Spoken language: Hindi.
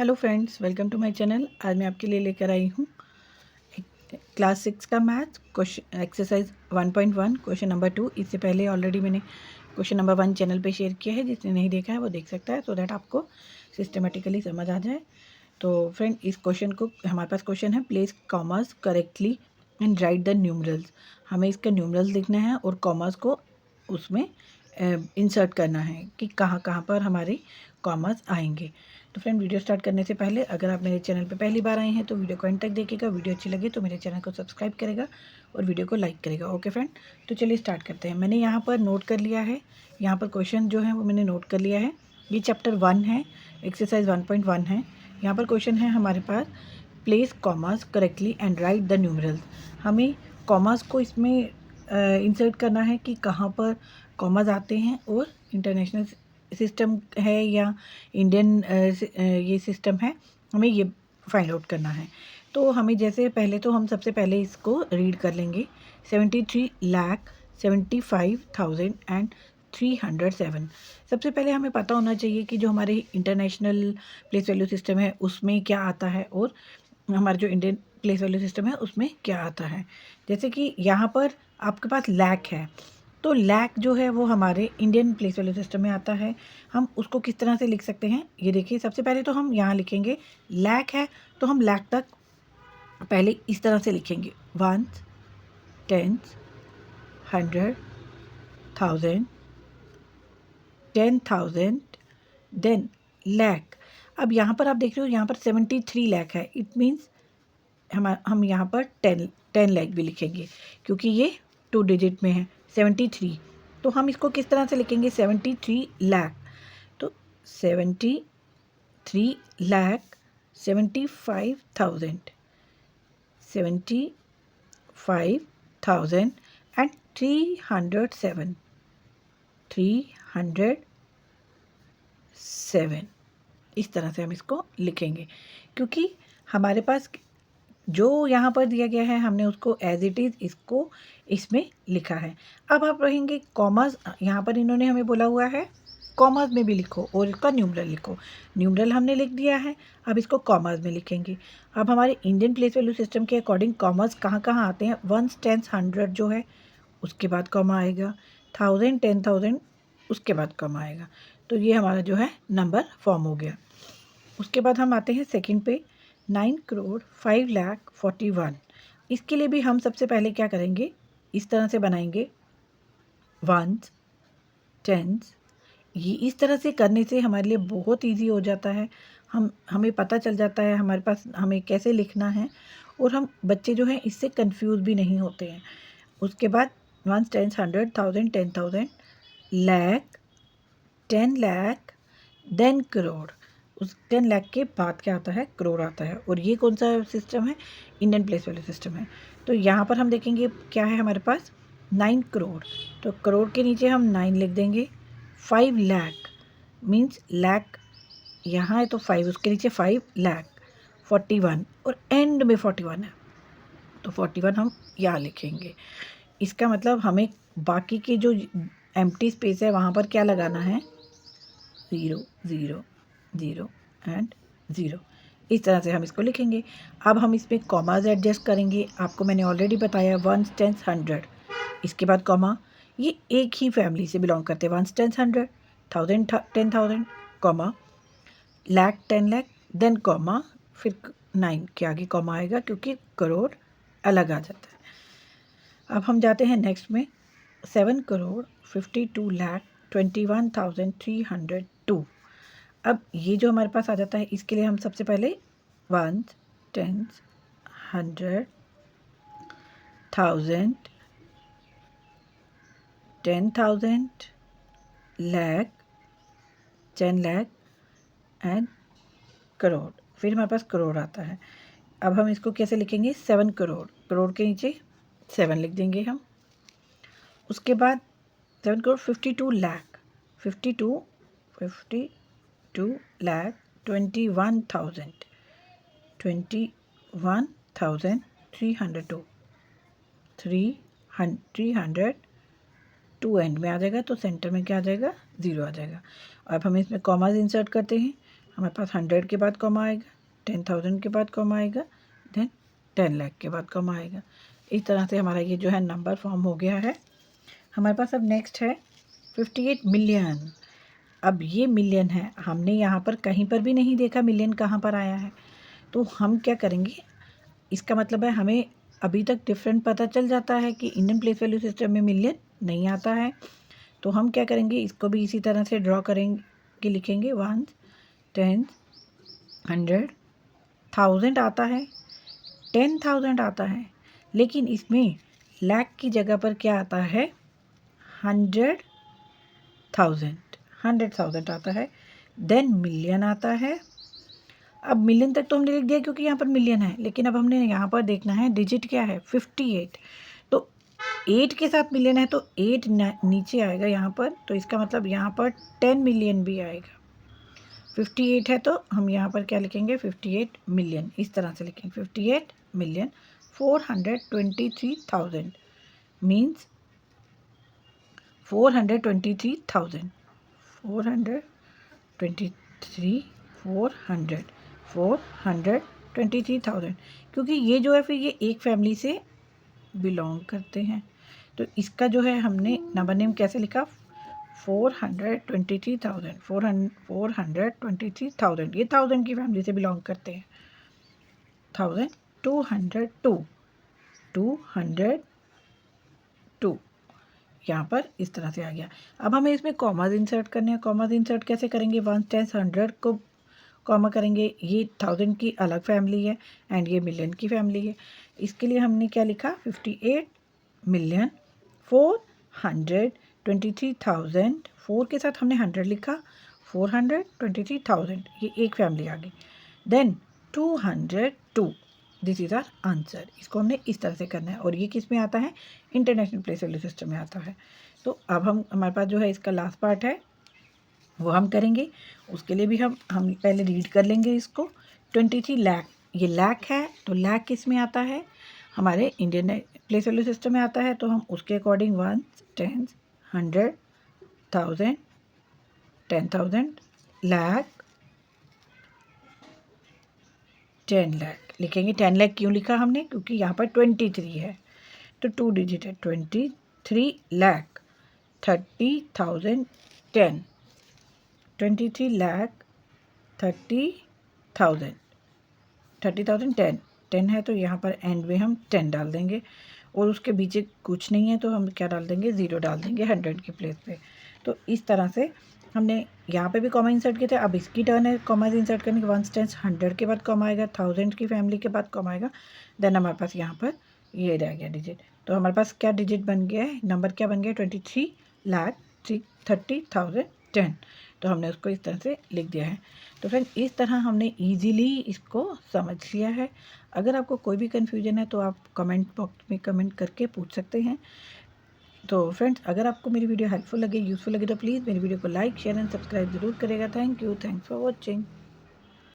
Hello friends, welcome to my channel. आज मैं आपके लिए लेकर आई हूँ क्लास 6 का math question exercise 1.1 question number 2। इससे पहले ऑलरेडी मैंने क्वेश्चन नंबर 1 चैनल पे शेयर किया है। जिसने नहीं देखा है वो देख सकता है, सो दैट आपको सिस्टमेटिकली समझ आ जाए। तो फ्रेंड, इस क्वेश्चन को हमारे पास क्वेश्चन है place commas correctly and write the numerals. हमें इसका न्यूमरल्स लिखना है और कॉमर्स को उसमें इंसर्ट करना है कि कहाँ कहाँ पर हमारे कॉमर्स आएंगे। तो फ्रेंड, वीडियो स्टार्ट करने से पहले अगर आप मेरे चैनल पर पहली बार आए हैं तो वीडियो को एंड तक देखिएगा। वीडियो अच्छी लगे तो मेरे चैनल को सब्सक्राइब करेगा और वीडियो को लाइक करेगा। ओके फ्रेंड, तो चलिए स्टार्ट करते हैं। मैंने यहाँ पर नोट कर लिया है, यहाँ पर क्वेश्चन जो है वो मैंने नोट कर लिया है। ये चैप्टर 1 है, एक्सरसाइज 1.1 है। यहाँ पर क्वेश्चन है हमारे पास place commas correctly and write the numerals. हमें कॉमर्स को इसमें इंसर्ट करना है कि कहाँ पर कॉमर्स आते हैं और इंटरनेशनल सिस्टम है या इंडियन ये सिस्टम है, हमें ये फाइंड आउट करना है। तो हमें जैसे पहले तो हम सबसे पहले इसको रीड कर लेंगे। 73,75,307। सबसे पहले हमें पता होना चाहिए कि जो हमारे इंटरनेशनल प्लेस वैल्यू सिस्टम है उसमें क्या आता है और हमारा जो इंडियन प्लेस वैल्यू सिस्टम है उसमें क्या आता है। जैसे कि यहाँ पर आपके पास लैक है, तो लैक जो है वो हमारे इंडियन प्लेस वैल्यू सिस्टम में आता है। हम उसको किस तरह से लिख सकते हैं, ये देखिए। सबसे पहले तो हम यहाँ लिखेंगे लैक है, तो हम लैक तक पहले इस तरह से लिखेंगे 1, 10, 100, 1000, 10,000, देन लैक। अब यहाँ पर आप देख रहे हो, यहाँ पर 73 लैक है। इट मीन्स हम यहाँ पर 10 लैक भी लिखेंगे क्योंकि ये 2 डिजिट में है 73। तो हम इसको किस तरह से लिखेंगे, 73 लाख। तो 73 लाख 75,000 एंड 307 इस तरह से हम इसको लिखेंगे क्योंकि हमारे पास जो यहाँ पर दिया गया है हमने उसको एज इट इज़ इसको इसमें लिखा है। अब आप रहेंगे कॉमर्स, यहाँ पर इन्होंने हमें बोला हुआ है कॉमर्स में भी लिखो और इसका न्यूमरल लिखो। न्यूमरल हमने लिख दिया है, अब इसको कॉमर्स में लिखेंगे। अब हमारे इंडियन प्लेस वैल्यू सिस्टम के अकॉर्डिंग कॉमर्स कहाँ कहाँ आते हैं, 1, 10, 100 जो है उसके बाद कॉमा आएगा, 1000, 10,000 उसके बाद कॉमा आएगा। तो ये हमारा जो है नंबर फॉर्म हो गया। उसके बाद हम आते हैं सेकंड पे, 9,05,41,। इसके लिए भी हम सबसे पहले क्या करेंगे, इस तरह से बनाएंगे 1s, 10s। ये इस तरह से करने से हमारे लिए बहुत इजी हो जाता है। हमें पता चल जाता है हमारे पास हमें कैसे लिखना है और हम बच्चे जो हैं इससे कंफ्यूज भी नहीं होते हैं। उसके बाद 1, 10, 100, 1000, 10,000, लाख, 10 लाख, देन करोड़। उस 10 लाख के बाद क्या आता है, करोड़ आता है। और ये कौन सा सिस्टम है, इंडियन प्लेस वैल्यू सिस्टम है। तो यहाँ पर हम देखेंगे क्या है हमारे पास, 9 करोड़। तो करोड़ के नीचे हम 9 लिख देंगे। 5 लाख मीन्स लाख यहाँ है तो 5, उसके नीचे 5 लाख, 41 और एंड में 41 है तो 41 हम यहाँ लिखेंगे। इसका मतलब हमें बाकी के जो एम्प्टी स्पेस है वहाँ पर क्या लगाना है, 0, 0, 0 एंड 0। इस तरह से हम इसको लिखेंगे। अब हम इसमें कॉमाज एडजस्ट करेंगे। आपको मैंने ऑलरेडी बताया 1, 10, 100 इसके बाद कॉमा। ये एक ही फैमिली से बिलोंग करते हैं, 1, 10, 100, 1000, 10,000 comma, lakh, 10 lakh, then comma, फिर 9 के आगे कॉमा आएगा क्योंकि करोड़ अलग आ जाता है। अब हम जाते हैं नेक्स्ट में, 7,52,21,302। अब ये जो हमारे पास आ जाता है इसके लिए हम सबसे पहले 1, 10, 100, 1000, 10,000, लाख, 10 लाख एंड करोड़। फिर हमारे पास करोड़ आता है। अब हम इसको कैसे लिखेंगे, 7 करोड़। करोड़ के नीचे 7 लिख देंगे हम। उसके बाद 7 करोड़ 52 लाख, 52 लाख 21,000, 21,302, 302 एंड में आ जाएगा तो सेंटर में क्या आ जाएगा, 0 आ जाएगा। अब हम इसमें कॉमाज इंसर्ट करते हैं। हमारे पास 100 के बाद कॉमा आएगा, 10,000 के बाद कॉमा आएगा, देन 10 लाख के बाद कॉमा आएगा। इस तरह से हमारा ये जो है नंबर फॉर्म हो गया है। हमारे पास अब नेक्स्ट है 58 मिलियन। अब ये मिलियन है, हमने यहाँ पर कहीं पर भी नहीं देखा मिलियन कहाँ पर आया है, तो हम क्या करेंगे, इसका मतलब है हमें अभी तक डिफरेंट पता चल जाता है कि इंडियन प्लेस वैल्यू सिस्टम में मिलियन नहीं आता है। तो हम क्या करेंगे, इसको भी इसी तरह से ड्रॉ करेंगे, लिखेंगे 1, 10, 100, 1000 आता है, 10,000 आता है, लेकिन इसमें लाख की जगह पर क्या आता है, 100,000 आता है, देन मिलियन आता है। अब मिलियन तक तो हमने लिख दिया क्योंकि यहाँ पर मिलियन है, लेकिन अब हमने यहाँ पर देखना है डिजिट क्या है, 58। तो 8 के साथ मिलियन है तो 8 नीचे आएगा यहाँ पर, तो इसका मतलब यहाँ पर 10 मिलियन भी आएगा। 58 है तो हम यहाँ पर क्या लिखेंगे, 58 मिलियन, इस तरह से लिखेंगे 58 मिलियन 423,000 मीन्स 423,000 423,000 क्योंकि ये जो है फिर ये एक फैमिली से बिलोंग करते हैं। तो इसका जो है हमने नंबर नेम कैसे लिखा, 423,000 423,000, ये 1000 की फैमिली से बिलोंग करते हैं। 202 यहाँ पर इस तरह से आ गया। अब हमें इसमें कॉमाज इंसर्ट करने हैं। कॉमाज इंसर्ट कैसे करेंगे, 1, 10, 100 को कॉमा करेंगे, ये 1000 की अलग फैमिली है एंड ये मिलियन की फैमिली है। इसके लिए हमने क्या लिखा, 58 मिलियन 423,000, 4 के साथ हमने 100 लिखा, 423,000, ये एक फैमिली आ गई। Then 202, this is our answer. इसको हमने इस तरह से करना है और ये किस में आता है, इंटरनेशनल प्लेस वैल्यू सिस्टम में आता है। तो अब हमारे पास जो है इसका लास्ट पार्ट है वो हम करेंगे। उसके लिए भी हम पहले रीड कर लेंगे इसको। 23 लाख, ये लाख है तो लाख किस में आता है, हमारे इंडियन प्लेस वैल्यू सिस्टम में आता है। तो हम उसके अकॉर्डिंग 1, 10, 100, 1000, 10,000, लाख, 10 लाख लिखेंगे। 10 लाख क्यों लिखा हमने, क्योंकि यहाँ पर 23 है तो 2 डिजिट है, 23 लाख 30,000 10, 23 लाख 30,000 10 है तो यहाँ पर एंड में हम 10 डाल देंगे और उसके पीछे कुछ नहीं है तो हम क्या डाल देंगे, 0 डाल देंगे 100 की प्लेस पे। तो इस तरह से हमने यहाँ पे भी कॉमा इंसर्ट किए थे। अब इसकी टर्न है कॉमा इंसर्ट करने के। 1, 10, 100 के बाद कॉमा आएगा, 1000 की फैमिली के बाद कॉमा आएगा, देन हमारे पास यहाँ पर ये रह गया डिजिट। तो हमारे पास क्या डिजिट बन गया है, नंबर क्या बन गया, 23 लाख 30,000 10। तो हमने उसको इस तरह से लिख दिया है। तो फ्रेंड इस तरह हमने इजीली इसको समझ लिया है। अगर आपको कोई भी कन्फ्यूजन है तो आप कमेंट बॉक्स में कमेंट करके पूछ सकते हैं। तो फ्रेंड्स अगर आपको मेरी वीडियो हेल्पफुल लगे, यूज़फुल लगे तो प्लीज़ मेरी वीडियो को लाइक, शेयर एंड सब्सक्राइब जरूर करेगा। Thank you, thanks for watching.